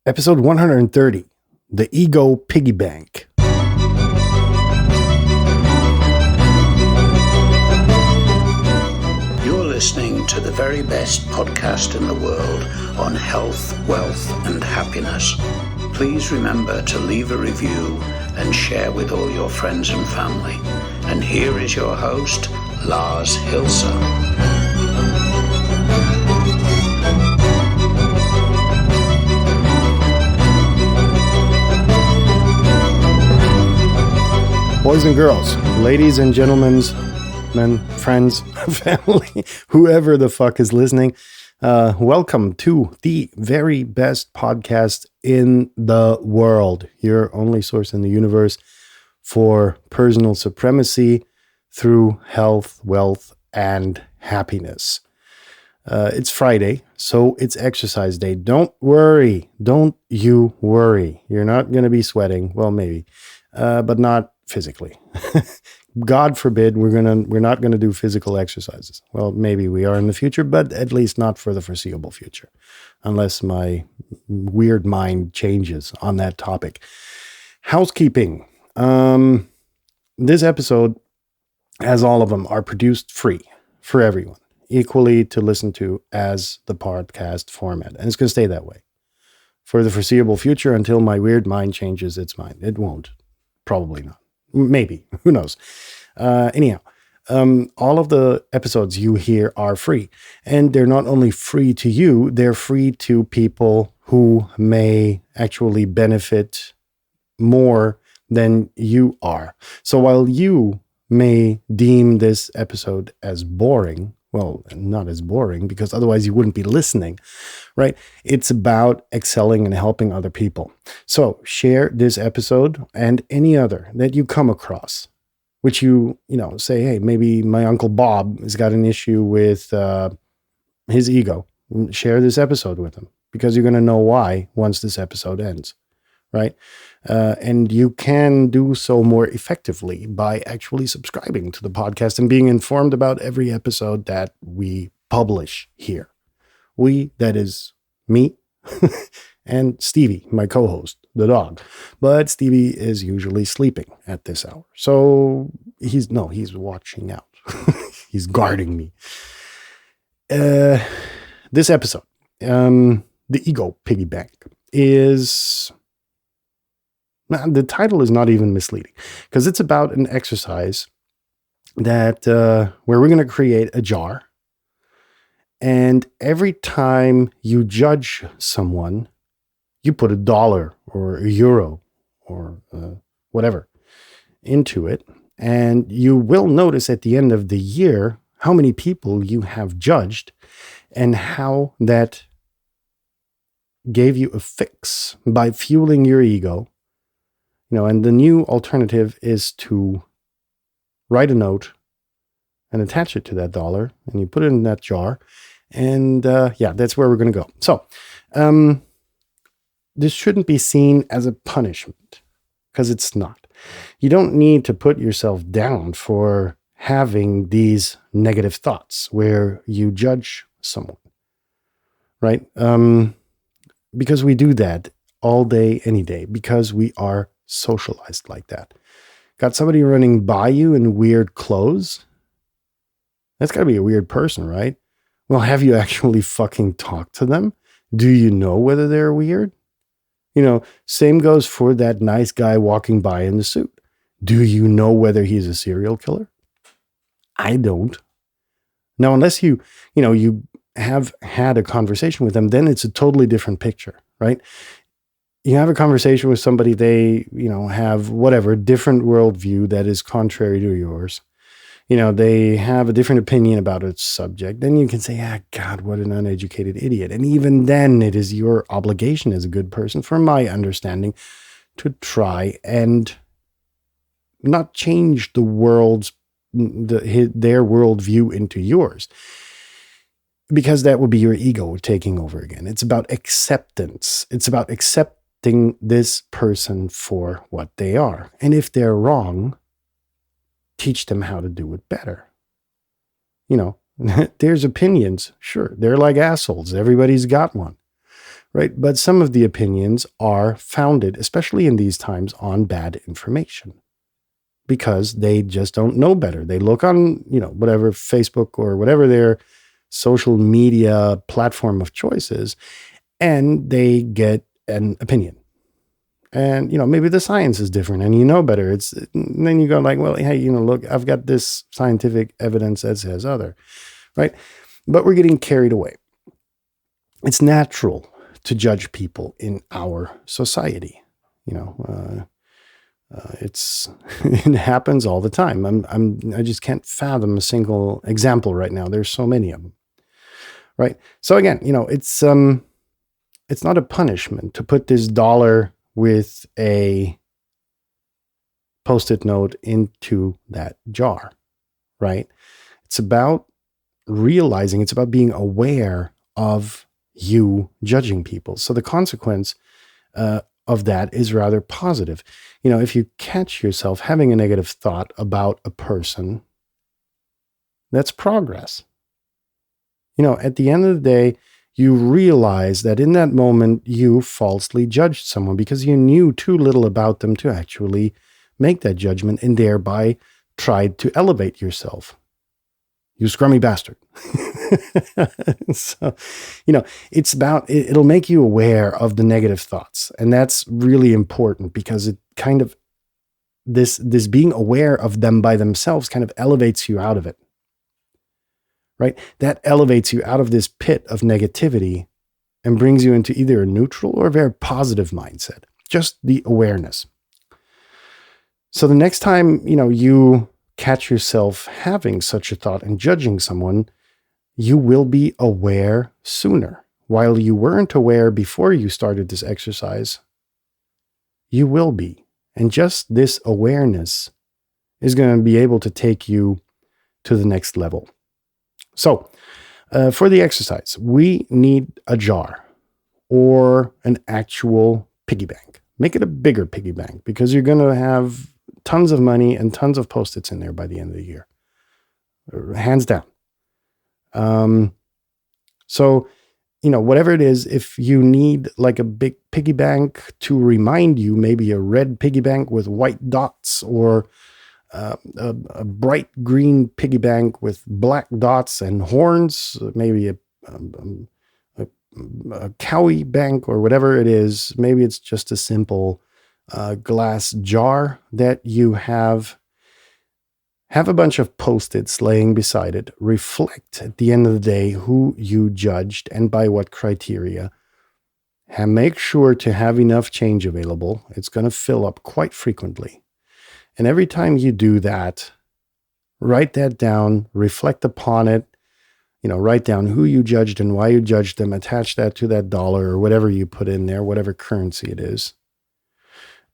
Episode 130, The Ego Piggy Bank. You're listening to the very best podcast in the world on health, wealth, and happiness. Please remember to leave a review and share with all your friends and family. And here is your host, Lars Hilser. Boys and girls, ladies and gentlemen, men, friends, family, whoever the fuck is listening, welcome to the very best podcast in the world. Your only source in the universe for personal supremacy through health, wealth, and happiness. It's Friday, so it's exercise day. Don't worry. Don't you worry. You're not going to be sweating. Well, maybe, but not physically. God forbid we're not going to do physical exercises. Well, maybe we are in the future, but at least not for the foreseeable future, unless my weird mind changes on that topic. Housekeeping. This episode, as all of them, are produced free for everyone, equally to listen to as the podcast format. And it's going to stay that way for the foreseeable future until my weird mind changes its mind. It won't. Probably not. Maybe. Who knows? Anyhow, all of the episodes you hear are free. And they're not only free to you, they're free to people who may actually benefit more than you are. So while you may deem this episode as boring, well, not as boring, because otherwise you wouldn't be listening, right? It's about excelling and helping other people. So share this episode and any other that you come across, which you say, hey, maybe my Uncle Bob has got an issue with his ego. Share this episode with him, because you're going to know why once this episode ends, right? And you can do so more effectively by actually subscribing to the podcast and being informed about every episode that we publish here. We, that is me and Stevie, my co-host, the dog. But Stevie is usually sleeping at this hour. So he's watching out. He's guarding me. This episode, The Ego Piggy Bank, is... the title is not even misleading, because it's about an exercise that where we're going to create a jar. And every time you judge someone, you put $1 or €1 or whatever into it. And you will notice at the end of the year how many people you have judged and how that gave you a fix by fueling your ego. And the new alternative is to write a note and attach it to that $1, and you put it in that jar. And that's where we're going to go. So this shouldn't be seen as a punishment, because it's not. You don't need to put yourself down for having these negative thoughts where you judge someone, right? Because we do that all day, any day, because we are socialized like that. Got somebody running by you in weird clothes? That's got to be a weird person, right? Well, have you actually fucking talked to them? Do you know whether they're weird? Same goes for that nice guy walking by in the suit. Do you know whether he's a serial killer? I don't. Now, unless you have had a conversation with them, then it's a totally different picture, right? You have a conversation with somebody, they, have whatever, different worldview that is contrary to yours. They have a different opinion about a subject. Then you can say, God, what an uneducated idiot. And even then it is your obligation as a good person, from my understanding, to try and not change their worldview into yours. Because that would be your ego taking over again. It's about acceptance. It's about accepting this person for what they are. And if they're wrong, teach them how to do it better. There's opinions. Sure, they're like assholes. Everybody's got one, right? But some of the opinions are founded, especially in these times, on bad information because they just don't know better. They look on, whatever Facebook or whatever their social media platform of choice is, and they get an opinion. And, maybe the science is different and you know better. Then you go like, well, hey, look, I've got this scientific evidence that says other, right? But we're getting carried away. It's natural to judge people in our society. It happens all the time. I just can't fathom a single example right now. There's so many of them, right? So again, it's not a punishment to put this dollar with a Post-it note into that jar, right? It's about realizing, it's about being aware of you judging people. So the consequence of that is rather positive. If you catch yourself having a negative thought about a person, that's progress. At the end of the day, you realize that in that moment, you falsely judged someone because you knew too little about them to actually make that judgment and thereby tried to elevate yourself. You scrummy bastard. So, it's about, it'll make you aware of the negative thoughts. And that's really important because it kind of, this being aware of them by themselves kind of elevates you out of it. Right? That elevates you out of this pit of negativity and brings you into either a neutral or a very positive mindset. Just the awareness. So the next time, you catch yourself having such a thought and judging someone, you will be aware sooner. While you weren't aware before you started this exercise, you will be. And just this awareness is going to be able to take you to the next level. So, for the exercise, we need a jar or an actual piggy bank. Make it a bigger piggy bank because you're going to have tons of money and tons of Post-its in there by the end of the year. Hands down. So, whatever it is, if you need like a big piggy bank to remind you, maybe a red piggy bank with white dots or a bright green piggy bank with black dots and horns, maybe a cowie bank or whatever it is. Maybe it's just a simple glass jar that you have a bunch of Post-its laying beside it. Reflect at the end of the day who you judged and by what criteria. And make sure to have enough change available. It's going to fill up quite frequently. And every time you do that, write that down, reflect upon it, write down who you judged and why you judged them, attach that to that dollar or whatever you put in there, whatever currency it is.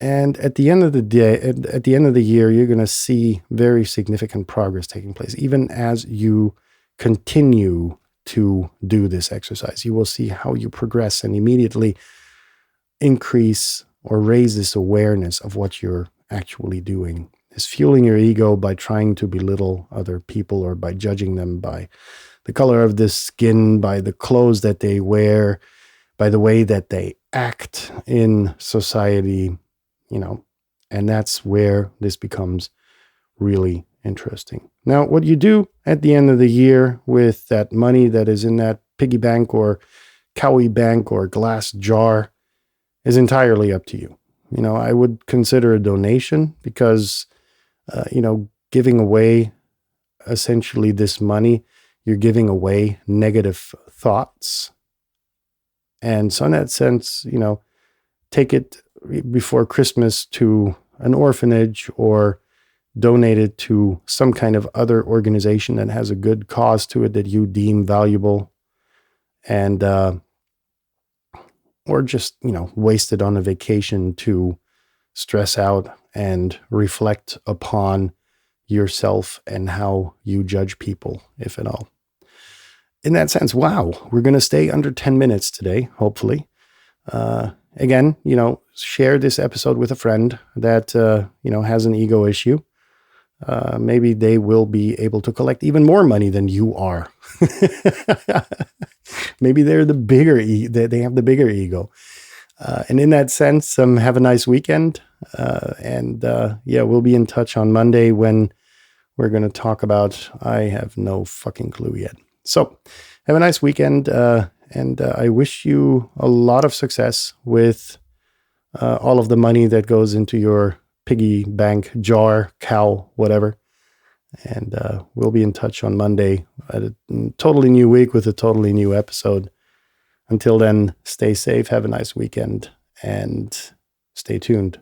And at the end of the day, at the end of the year, you're going to see very significant progress taking place. Even as you continue to do this exercise, you will see how you progress and immediately increase or raise this awareness of what you're actually doing. Is fueling your ego by trying to belittle other people or by judging them by the color of the skin, by the clothes that they wear, by the way that they act in society, and that's where this becomes really interesting. Now, what you do at the end of the year with that money that is in that piggy bank or cowie bank or glass jar is entirely up to you. I would consider a donation because, giving away essentially this money, you're giving away negative thoughts. And so in that sense, take it before Christmas to an orphanage or donate it to some kind of other organization that has a good cause to it that you deem valuable, and or just waste it on a vacation to stress out and reflect upon yourself and how you judge people, if at all. In that sense, wow, we're going to stay under 10 minutes today, hopefully. Again, share this episode with a friend that, has an ego issue. Maybe they will be able to collect even more money than you are. Maybe they're the bigger, they have the bigger ego. And in that sense, have a nice weekend. Yeah, we'll be in touch on Monday when we're going to talk about, I have no fucking clue yet. So have a nice weekend. And I wish you a lot of success with all of the money that goes into your piggy bank jar, cow, whatever. And we'll be in touch on Monday at a totally new week with a totally new episode. Until then, stay safe, have a nice weekend, and stay tuned.